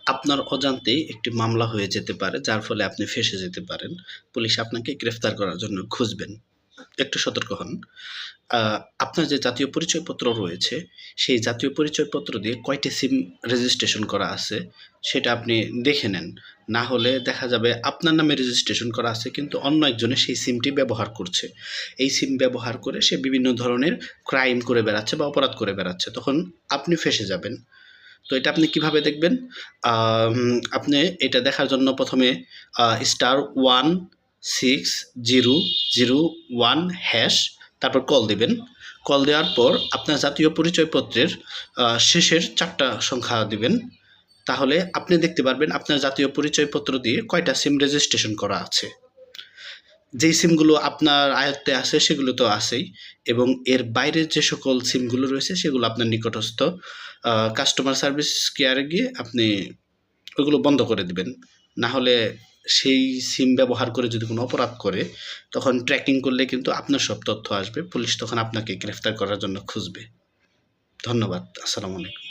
আপনার অজান্তেই একটি মামলা হয়ে যেতে পারে, যার ফলে আপনি ফেঁসে যেতে পারেন। পুলিশ আপনাকে গ্রেফতার করার জন্য খুঁজবেন। একটু সতর্ক হন। আ আপনার যে জাতীয় পরিচয়পত্র রয়েছে, সেই জাতীয় পরিচয়পত্র দিয়ে কয়টি সিম রেজিস্ট্রেশন করা আছে, সেটা আপনি দেখে নেন। না হলে দেখা যাবে আপনার নামে রেজিস্ট্রেশন করা আছে কিন্তু অন্য একজনে সেই সিমটি ব্যবহার করছে। এই সিম ব্যবহার করে সে বিভিন্ন ধরনের ক্রাইম করে বেড়াচ্ছে বা অপরাধ করে বেড়াচ্ছে। তখন আপনি ফেঁসে যাবেন। তো এটা আপনি কিভাবে দেখবেন? আপনি এটা দেখার জন্য ১ম এ *16001# তারপর কল দিবেন। কল দেওয়ার পর আপনার জাতীয় পরিচয়পত্রের শেষের ৪ টা সংখ্যা দিবেন। তাহলে আপনি দেখতে পারবেন আপনার জাতীয় পরিচয়পত্র দিয়ে কয়টা সিম রেজিস্ট্রেশন করা আছে। যেই সিমগুলো আপনার আয়ত্তে আছে সেগুলো তো আছেই, এবং এর বাইরের যে সকল সিমগুলো রয়েছে সেগুলো আপনার নিকটস্থ কাস্টমার সার্ভিস কেয়ারে গিয়ে আপনি ওইগুলো বন্ধ করে দিবেন। না হলে সেই সিম ব্যবহার করে যদি কোনো অপরাধ করে, তখন ট্র্যাকিং করলে কিন্তু আপনার সব তথ্য আসবে। পুলিশ তখন আপনাকে গ্রেফতার করার জন্য খুঁজবে। ধন্যবাদ। আসসালামু আলাইকুম।